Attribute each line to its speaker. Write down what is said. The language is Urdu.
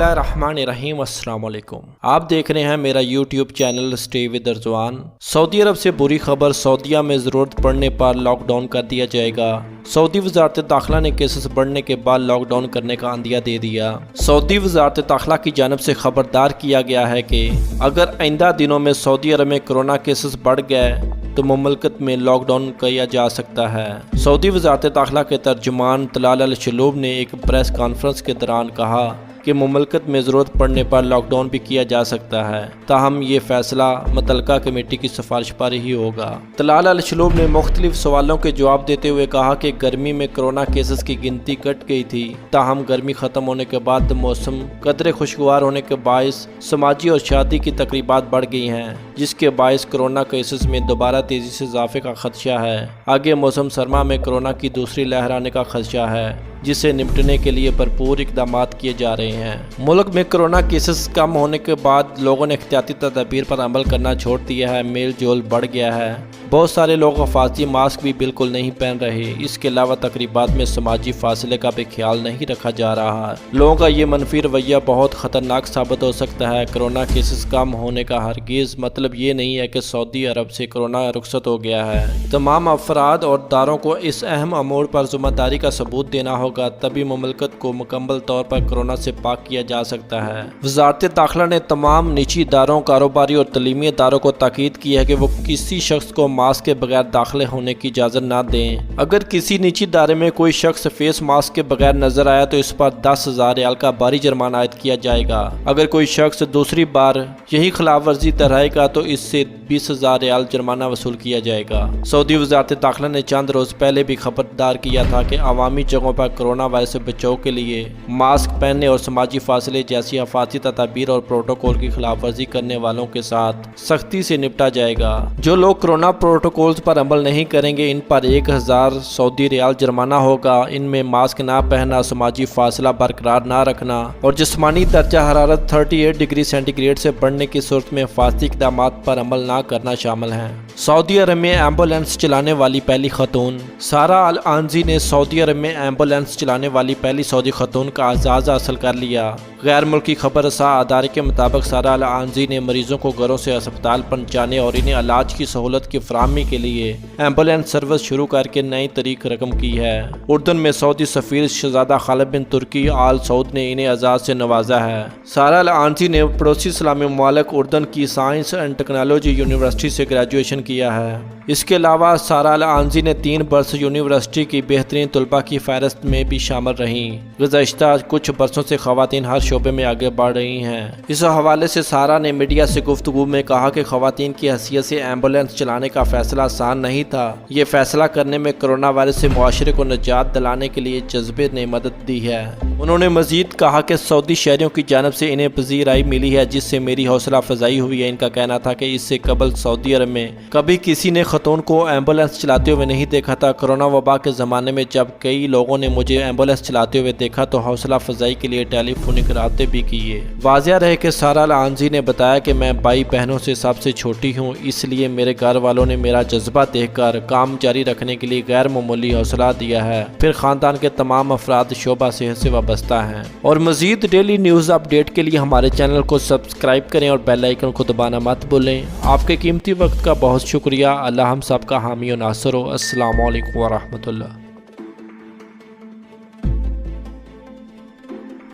Speaker 1: اللہ الرحمن الرحیم۔ السلام علیکم، آپ دیکھ رہے ہیں میرا یوٹیوب چینل اسٹے ود رضوان۔ سعودی عرب سے بری خبر، سعودیہ میں ضرورت پڑنے پر لاک ڈاؤن کر دیا جائے گا۔ سعودی وزارت داخلہ نے کیسز بڑھنے کے بعد لاک ڈاؤن کرنے کا عندیہ دے دیا۔ سعودی وزارت داخلہ کی جانب سے خبردار کیا گیا ہے کہ اگر آئندہ دنوں میں سعودی عرب میں کرونا کیسز بڑھ گئے تو مملکت میں لاک ڈاؤن کیا جا سکتا ہے۔ سعودی وزارت داخلہ کے ترجمان طلال الشلوب نے ایک پریس کانفرنس کے دوران کہا کہ مملکت میں ضرورت پڑنے پر لاک ڈاؤن بھی کیا جا سکتا ہے، تاہم یہ فیصلہ متعلقہ کمیٹی کی سفارش پر ہی ہوگا۔ طلال الشلوب نے مختلف سوالوں کے جواب دیتے ہوئے کہا کہ گرمی میں کرونا کیسز کی گنتی گھٹ گئی تھی، تاہم گرمی ختم ہونے کے بعد موسم قدرے خوشگوار ہونے کے باعث سماجی اور شادی کی تقریبات بڑھ گئی ہیں، جس کے باعث کرونا کیسز میں دوبارہ تیزی سے اضافے کا خدشہ ہے۔ آگے موسم سرما میں کرونا کی دوسری لہر آنے کا خدشہ ہے، جس سے نمٹنے کے لیے بھرپور اقدامات کیے جا رہے ہیں۔ ملک میں کرونا کیسز کم ہونے کے بعد لوگوں نے احتیاطی تدابیر پر عمل کرنا چھوڑ دیا ہے، میل جول بڑھ گیا ہے۔ بہت سارے لوگ حفاظتی ماسک بھی بالکل نہیں پہن رہے۔ اس کے علاوہ تقریبات میں سماجی فاصلے کا بھی خیال نہیں رکھا جا رہا۔ لوگوں کا یہ منفی رویہ بہت خطرناک ثابت ہو سکتا ہے۔ کرونا کیسز کم ہونے کا ہرگز مطلب یہ نہیں ہے کہ سعودی عرب سے کرونا رخصت ہو گیا ہے۔ تمام افراد اور اداروں کو اس اہم امور پر ذمہ داری کا ثبوت دینا ہوگا، تبھی مملکت کو مکمل طور پر کرونا سے پاک کیا جا سکتا ہے۔ وزارت داخلہ نے تمام نجی اداروں، کاروباری اور تعلیمی اداروں کو تاکید کی ہے کہ وہ کسی شخص کو ماسک کے بغیر داخلے ہونے کی اجازت نہ دیں۔ اگر کسی نجی ادارے میں کوئی شخص فیس ماسک کے بغیر نظر آیا تو اس پر 10,000 ریال کا بھاری جرمانہ عائد کیا جائے گا۔ اگر کوئی شخص دوسری بار یہی خلاف ورزی دہرائے گا تو اس سے 20,000 ریال جرمانہ وصول کیا جائے گا۔ سعودی وزارت داخلہ نے چند روز پہلے بھی خبردار کیا تھا کہ عوامی جگہوں پر کرونا وائرس سے بچاؤ کے لیے ماسک پہننے اور سماجی فاصلے جیسی حفاظتی تدابیر اور پروٹوکول کی خلاف ورزی کرنے والوں کے ساتھ سختی سے نپٹا جائے گا۔ جو لوگ کرونا پروٹوکولز پر عمل نہیں کریں گے، ان پر 1,000 سعودی ریال جرمانہ ہوگا۔ ان میں ماسک نہ پہننا، سماجی فاصلہ برقرار نہ رکھنا اور جسمانی درجہ حرارت 38 ڈگری سینٹی گریڈ سے بڑھنے کی صورت میں حفاظتی اقدامات پر عمل نہ کرنا شامل ہیں۔ سعودی عرب میں ایمبولینس چلانے والی پہلی خاتون سارہ العنزی نے سعودی عرب میں ایمبولینس چلانے والی پہلی سعودی خاتون کا اعزاز حاصل کر لیا۔ غیر ملکی خبر رساں ادارے کے مطابق سارہ العنزی نے مریضوں کو گھروں سے اسپتال پہنچانے اور انہیں علاج کی سہولت کی فراہمی کے لیے ایمبولینس سروس شروع کر کے نئی تاریخ رقم کی ہے۔ اردن میں سعودی سفیر شہزادہ خالد بن ترکی آل سعود نے انہیں اعزاز سے نوازا ہے۔ سارہ العنزی نے پڑوسی اسلامی ممالک اردن کی سائنس اینڈ ٹیکنالوجی یونیورسٹی سے گریجویشن کیا ہے۔ اس کے علاوہ سارہ العنزی نے 3 برس یونیورسٹی کی بہترین طلباء کی فہرست میں بھی شامل رہیں۔ گزشتہ کچھ برسوں سے خواتین ہر شعبے میں آگے بڑھ رہی ہیں۔ اس حوالے سے سارہ نے میڈیا سے گفتگو میں کہا کہ خواتین کی حیثیت سے ایمبولینس چلانے کا فیصلہ آسان نہیں تھا۔ یہ فیصلہ کرنے میں کرونا وائرس سے معاشرے کو نجات دلانے کے لیے جذبے نے مدد دی ہے۔ انہوں نے مزید کہا کہ سعودی شہریوں کی جانب سے انہیں پذیرائی ملی ہے، جس سے میری حوصلہ افزائی ہوئی ہے۔ ان کا کہنا تھا کہ اس سے قبل سعودی عرب میں کبھی کسی نے خاتون کو ایمبولینس چلاتے ہوئے نہیں دیکھا تھا۔ کرونا وبا کے زمانے میں جب کئی لوگوں نے مجھے ایمبولینس چلاتے ہوئے دیکھا تو حوصلہ افزائی کے لیے ٹیلی فونک رابطے بھی کیے۔ واضح رہے کہ سارہ العنزی نے بتایا کہ میں 22 بہنوں سے سب سے چھوٹی ہوں، اس لیے میرے گھر والوں نے میرا جذبہ دیکھ کر کام جاری رکھنے کے لیے غیر معمولی حوصلہ دیا ہے۔ پھر خاندان کے تمام افراد شعبہ صحت سے وابستہ ہیں۔ اور مزید ڈیلی نیوز اپڈیٹ کے لیے ہمارے چینل کو سبسکرائب کریں اور بیل آئیکن کو دبانا مت بھولیں۔ آپ کے قیمتی وقت کا بہت شکریہ۔ اللہ ہم سب کا حامی و ناصر ہو۔ السلام علیکم ورحمۃ اللہ۔